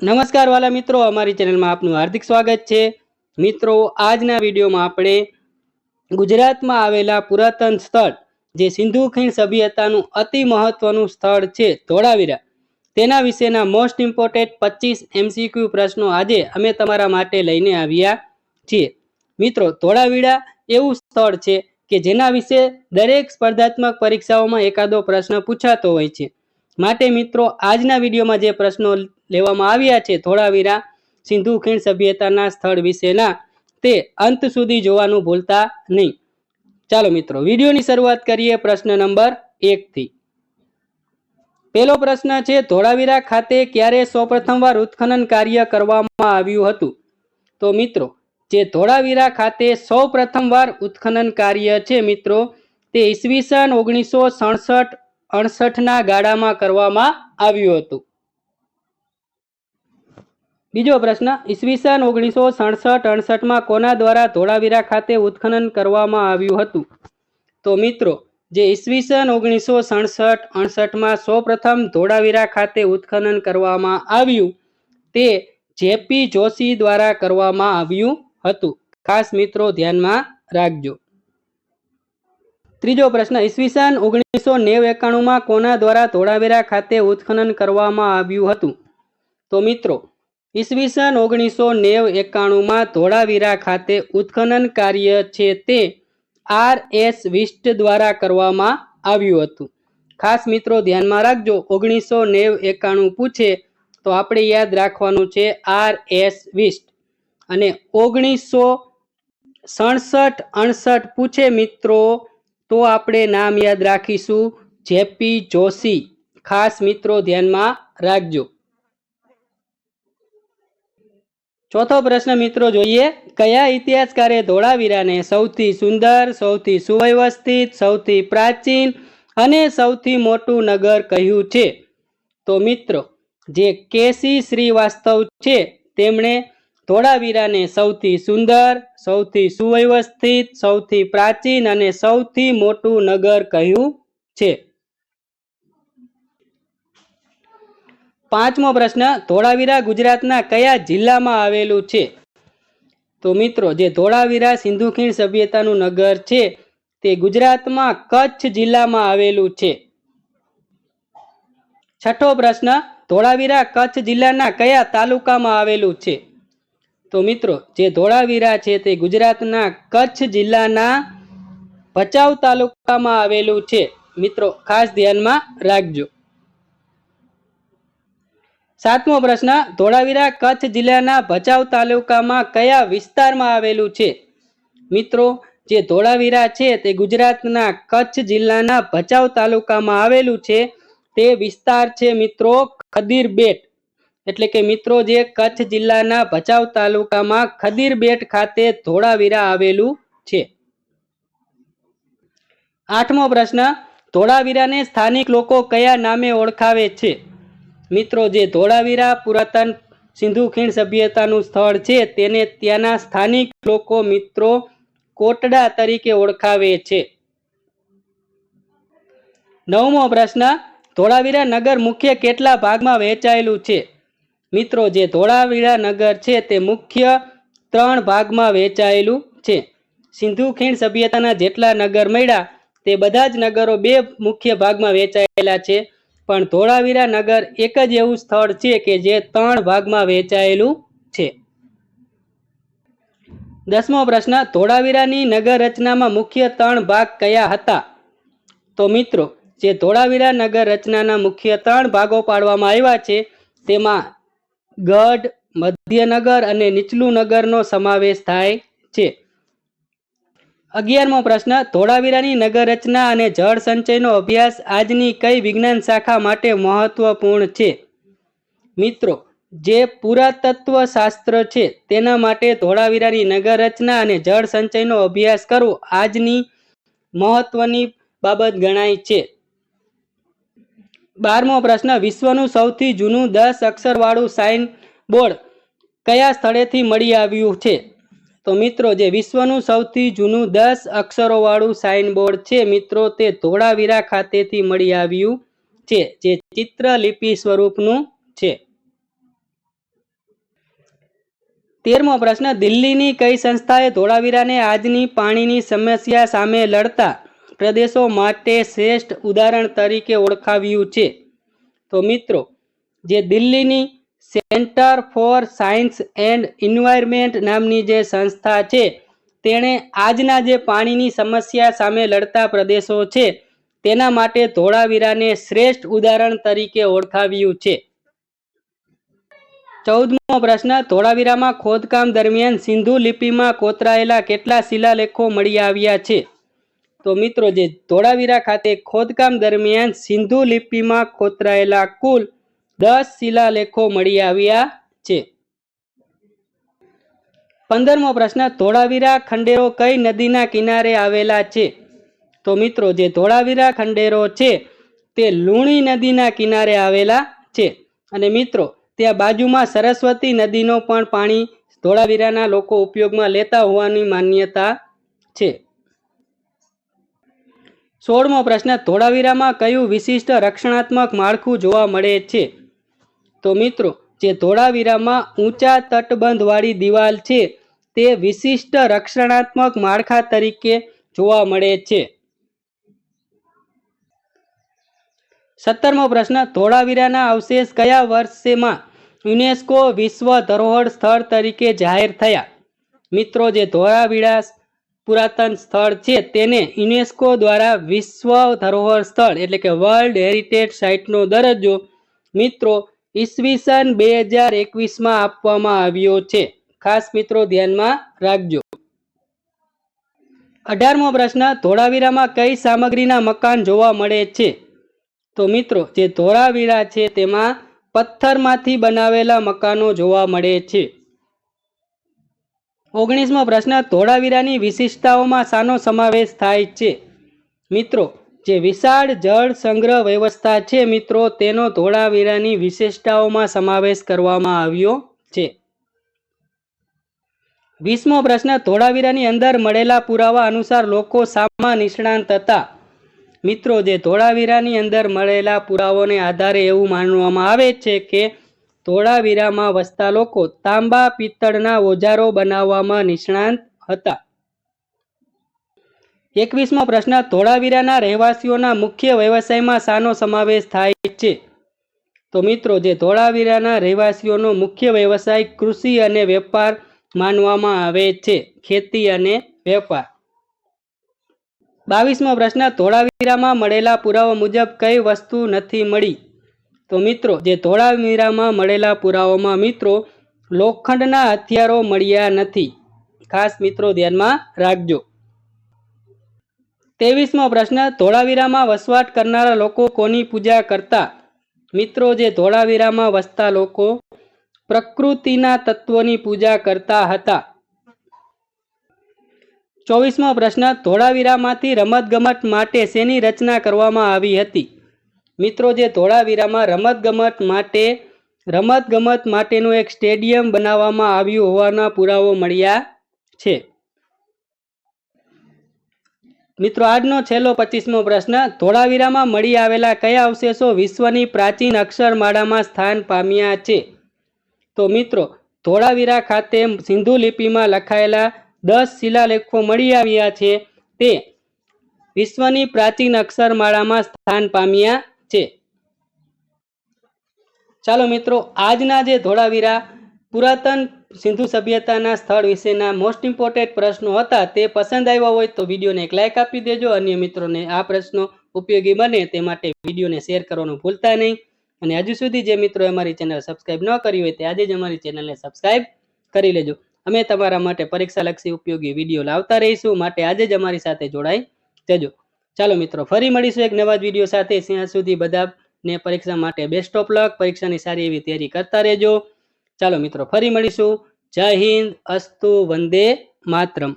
नमस्कार वाला मित्रों, अमारी चेनल में आपनु हार्दिक स्वागत है। मित्रों, आजना विडियो में आपणे गुजरात में आवेला पुरातन स्थल जे सिंधु खीण सभ्यतानुं अति महत्वनुं स्थल छे धोळावीरा, तेना विशेना मोस्ट इम्पोर्टेंट 25 MCQ प्रश्नों आजे अमे तमारा माटे लईने आव्या छीए। मित्रों, धोळावीरा एवुं स्थळ छे के जेना विशे दरेक स्पर्धात्मक परीक्षाओमां एकादो प्रश्न पूछातो होय छे। माटे मित्रों, आजना विडियोमां जे प्रश्नों लेवामां आव्या छे धोळावीरा सिंधु खीण सभ्यताना स्थळ विशेना, ते अंत सुधी जोवानुं भूलता नहीं। चालो मित्रों, विडियोनी शरूआत करीए प्रश्न नंबर 1 थी। पहेलो प्रश्न छे, धोळावीरा खाते क्यारे सौप्रथमवार उत्खनन कार्य करवामां आव्युं हतुं? तो मित्रों, जे धोळावीरा खाते सौप्रथमवार उत्खनन कार्य छे मित्रों, ते ईस्वीसन 1967-68 ना गाळामां करवामां आव्युं हतुं। बीजो प्रश्न, ईस्वीसन 1967-68 में कोना द्वारा धोळावीरा खाते उत्खनन करवामां आव्युं हतुं? तो मित्रों, जे ईस्वीसन 1967-68 में सौप्रथम धोळावीरा खाते उत्खनन करवामां आव्युं ते JP जोशी द्वारा करवामां आव्युं हतुं। खास मित्रों ध्यानमां राखजो। त्रीजो प्रश्न, ईस्वीसन 1990-91 में कोना द्वारा धोळावीरा खाते उत्खनन करवामां आव्युं हतुं? तो मित्रों, ईस्वीसन 1990-91 में धोळावीरा खाते उत्खनन कार्य छे ते RS विस्ट द्वारा करवामां आव्युं हतुं। खास मित्रों ध्यानमां राखजो, 1990-91 पूछे तो आपणे याद राखवानुं छे RS विस्ट, अने 1967-68 पूछे मित्रों तो आपणे नाम याद राखीशुं JP जोशी। खास मित्रों ध्यानमां राखजो। चौथो प्रश्न मित्रों जोईए, कया इतिहासकारे धोळावीराने सौथी सुंदर, सौथी सुव्यवस्थित, सौथी प्राचीन अने सौथी मोटुं नगर कह्युं छे? तो मित्रों, जे केसी श्रीवास्तव छे तेमणे धोळावीराने सौथी सुंदर, सौथी सुव्यवस्थित, सौथी प्राचीन अने सौथी मोटुं नगर कह्युं छे। पांचमो प्रश्न, धोळावीरा गुजरातना कया जिल्लामां आवेलुं छे? तो मित्रों, जे धोळावीरा सिंधु खीण सभ्यतानुं नगर छे ते गुजरातमां कच्छ जिल्लामां आवेलुं छे। छठो प्रश्न, धोळावीरा कच्छ जिल्लाना कया तालुकामां आवेलुं छे? तो मित्रों, जे धोळावीरा छे ते गुजरातना कच्छ जिल्लाना भचाउ तालुकामां आवेलुं छे। मित्रों खास ध्यानमां राखजो। सातमो प्रश्न, धोळावीरा कच्छ जिल्लाना भचाउ तालुकामां कया विસ્તાरमां आवेलुं छे? मित्रों, जे धोळावीरा छे ते गुजरातना कच्छ जिल्लाना भचाउ तालुकामां आवेलुं छे। ते विસ્તાર छे मित्रों खदीर बेट। એટલે કે મિત્રો જે કચ્છ જિલ્લાના ભચાઉ તાલુકામાં ખદીર બેટ ખાતે ધોળાવીરા આવેલું છે। આઠમો પ્રશ્ન, ધોળાવીરાને સ્થાનિક લોકો કયા નામે ઓળખાવે છે? મિત્રો જે ધોળાવીરા પુરાતન સિંધુ ખીણ સભ્યતાનું સ્થળ છે તેને ત્યાંના સ્થાનિક લોકો મિત્રો કોટડા તરીકે ઓળખાવે છે। નવમો પ્રશ્ન, ધોળાવીરા નગર મુખ્ય કેટલા ભાગમાં વહેંચાયેલું છે? મિત્રો જે ધોળાવીરા નગર છે તે મુખ્ય 3 ભાગમાં વહેંચાયેલું છે। સિંધુ ખીણ સભ્યતાના જેટલા નગર મળ્યા તે બધા જ નગરો 2 મુખ્ય ભાગમાં વહેંચાયેલા છે, પણ ધોળાવીરા નગર એક જ એવું સ્થળ છે કે જે 3 ભાગમાં વહેંચાયેલું છે। 10મો પ્રશ્ન, ધોળાવીરાની નગર રચનામાં મુખ્ય 3 ભાગ કયા હતા? તો મિત્રો જે ધોળાવીરા નગર રચનાના મુખ્ય 3 ભાગો પાડવામાં આવ્યા છે તેમાં ગઢ, મધ્યનગર અને નીચલું નગરનો સમાવેશ થાય છે। 11મો પ્રશ્ન, ધોળાવીરાની નગર રચના અને જળ સંચયનો અભ્યાસ આજની કઈ વિજ્ઞાન શાખા માટે મહત્વપૂર્ણ છે? મિત્રો જે પુરાતત્વ શાસ્ત્ર છે તેના માટે ધોળાવીરાની નગર રચના અને જળ સંચયનો અભ્યાસ કરવો આજની મહત્વની બાબત ગણાય છે। 12મો પ્રશ્ન, વિશ્વનું સૌથી જૂનું 10 અક્ષરવાળું સાઇન બોર્ડ કયા સ્થળેથી મળી આવ્યું છે? તો મિત્રો જે વિશ્વનું સૌથી જૂનું 10 અક્ષરોવાળું સાઇનબોર્ડ છે મિત્રો તે ધોળાવીરા ખાતેથી મળી આવ્યું છે, જે ચિત્રલિપિ સ્વરૂપનું છે. 13મો પ્રશ્ન, દિલ્હીની કઈ સંસ્થાએ ધોળાવીરાને આજની પાણીની સમસ્યા સામે લડતા પ્રદેશો માટે શ્રેષ્ઠ ઉદાહરણ તરીકે ઓળખાવ્યું છે? તો મિત્રો જે દિલ્હીની centre for science and environment નામની જે સંસ્થા છે તેણે આજના જે પાણીની સમસ્યા સામે લડતા પ્રદેશો છે તેના માટે ધોળાવીરાને શ્રેષ્ઠ ઉદાહરણ તરીકે ઓળખાવ્યું છે. 14મો પ્રશ્ન, ધોળાવીરામાં ખોદકામ દરમિયાન સિંધુ લિપિમાં કોતરાયેલા કેટલા શિલાલેખો મળી આવ્યા છે? તો મિત્રો જે ધોળાવીરા ખાતે ખોદકામ દરમિયાન સિંધુ લિપિમાં કોતરાયેલા કુલ 10 શિલાલેખો મળી આવ્યા છે. 15મો પ્રશ્ન, ધોળાવીરા ખંડેરો કઈ નદીના કિનારે આવેલા છે? તો મિત્રો જે ધોળાવીરા ખંડેરો છે તે લુણી નદીના કિનારે આવેલા છે. અને મિત્રો ત્યાં બાજુમાં સરસ્વતી નદીનો પણ પાણી ધોળાવીરાના લોકો ઉપયોગમાં લેતા હોવાની માન્યતા છે. 16મો પ્રશ્ન, ધોળાવીરામાં કયું વિશિષ્ટ રક્ષણાત્મક માળખું જોવા મળે છે? તો મિત્રો જે ધોળાવીરામાં ઊંચા તટબંધવાળી દિવાલ છે તે વિશિષ્ટ રક્ષણાત્મક માળખા તરીકે જોવા મળે છે. 17મો પ્રશ્ન, ધોળાવીરાના અવશેષ કયા વર્ષમાં યુનેસ્કો વિશ્વ ધરોહર સ્થળ તરીકે જાહેર થયા? મિત્રો જે ધોળાવીરા પુરાતન સ્થળ છે તેને યુનેસ્કો દ્વારા વિશ્વ ધરોહર સ્થળ એટલે કે વર્લ્ડ હેરિટેજ સાઇટનો દરજ્જો મિત્રો ઈસવીસન 2021માં આપવામાં આવ્યો છે. ખાસ મિત્રો ધ્યાનમાં રાખજો. 18મો પ્રશ્ન, ધોળાવીરામાં કઈ સામગ્રીના મકાન જોવા મળે છે? તો મિત્રો જે ધોળાવીરા છે તેમાં પથ્થરમાંથી બનાવેલા મકાનો જોવા મળે છે. 19મો પ્રશ્ન, ધોળાવીરાની વિશિષ્ટતાઓમાં શાનો સમાવેશ થાય છે? મિત્રો જે વિશાળ જળ સંગ્રહ વ્યવસ્થા છે મિત્રો તેનો ધોળાવીરાની વિશેષતાઓમાં સમાવેશ કરવામાં આવ્યો છે. 20મો પ્રશ્ન, ધોળાવીરાની અંદર મળેલા પુરાવા અનુસાર લોકો શામાં નિષ્ણાંત હતા? મિત્રો જે ધોળાવીરાની અંદર મળેલા પુરાવાને આધારે એવું માનવામાં આવે છે કે ધોળાવીરામાં વસતા લોકો તાંબા પિત્તળના ઓજારો બનાવવામાં નિષ્ણાંત હતા. 21મો પ્રશ્ન, ધોળાવીરાના રહેવાસીઓના મુખ્ય વ્યવસાયમાં શાનો સમાવેશ થાય છે? તો મિત્રો જે ધોળાવીરાના રહેવાસીઓનો મુખ્ય વ્યવસાય કૃષિ અને વેપાર માનવામાં આવે છે, ખેતી અને વેપાર. 22મો પ્રશ્ન, ધોળાવીરામાં મળેલા પુરાવા મુજબ કઈ વસ્તુ નથી મળી? તો મિત્રો જે ધોળાવીરામાં મળેલા પુરાવામાં મિત્રો લોખંડના હથિયારો મળ્યા નથી. ખાસ મિત્રો ધ્યાનમાં રાખજો. 23મો પ્રશ્ન, ધોળાવીરામાં વસવાટ કરનારા લોકો કોની પૂજા કરતા? મિત્રો જે ધોળાવીરામાં વસતા લોકો પ્રકૃતિના તત્વોની પૂજા કરતા હતા. 24મો પ્રશ્ન, ધોળાવીરામાંથી રમતગમત માટે શેની રચના કરવામાં આવી હતી? મિત્રો જે ધોળાવીરામાં રમતગમત માટેનું એક સ્ટેડિયમ બનાવવામાં આવ્યું હોવાના પુરાવો મળ્યા છે. મિત્રો આજનો છેલ્લો 25મો પ્રશ્ન, ધોળાવીરામાં મળી આવેલા કયા અવશેષો વિશ્વની પ્રાચીન અક્ષરમાળામાં સ્થાન પામ્યા છે? તો મિત્રો ધોળાવીરા ખાતે સિંધુ લિપિમાં લખાયેલા 10 શિલાલેખો મળી આવ્યા છે તે વિશ્વની પ્રાચીન અક્ષરમાળામાં સ્થાન પામ્યા છે. ચાલો મિત્રો આજના જે ધોળાવીરા પુરાતન સિંધુ સભ્યતાના સ્થળ વિશેના મોસ્ટ ઇમ્પોર્ટન્ટ પ્રશ્નો હતા તે પસંદ આવ્યા હોય તો વિડીયોને એક લાઇક આપી દેજો. અન્ય મિત્રોને આ પ્રશ્નો ઉપયોગી બને તે માટે વિડીયોને શેર કરવાનું ભૂલતા નહીં. અને હજુ સુધી જે મિત્રોએ અમારી ચેનલ સબસ્ક્રાઇબ ન કરી હોય તે આજે જ અમારી ચેનલને સબસ્ક્રાઇબ કરી લેજો. અમે તમારા માટે પરીક્ષાલક્ષી ઉપયોગી વિડીયો લાવતા રહીશું, માટે આજે જ અમારી સાથે જોડાઈ જજો. ચાલો મિત્રો ફરી મળીશું એક નવા જ વિડીયો સાથે. ત્યાં સુધી બધાને પરીક્ષા માટે બેસ્ટ ઓફ લક. પરીક્ષાની સારી એવી તૈયારી કરતા રહેજો. ચાલો મિત્રો ફરી મળીશું. જય હિન્દ, અસ્તુ, વંદે માતરમ.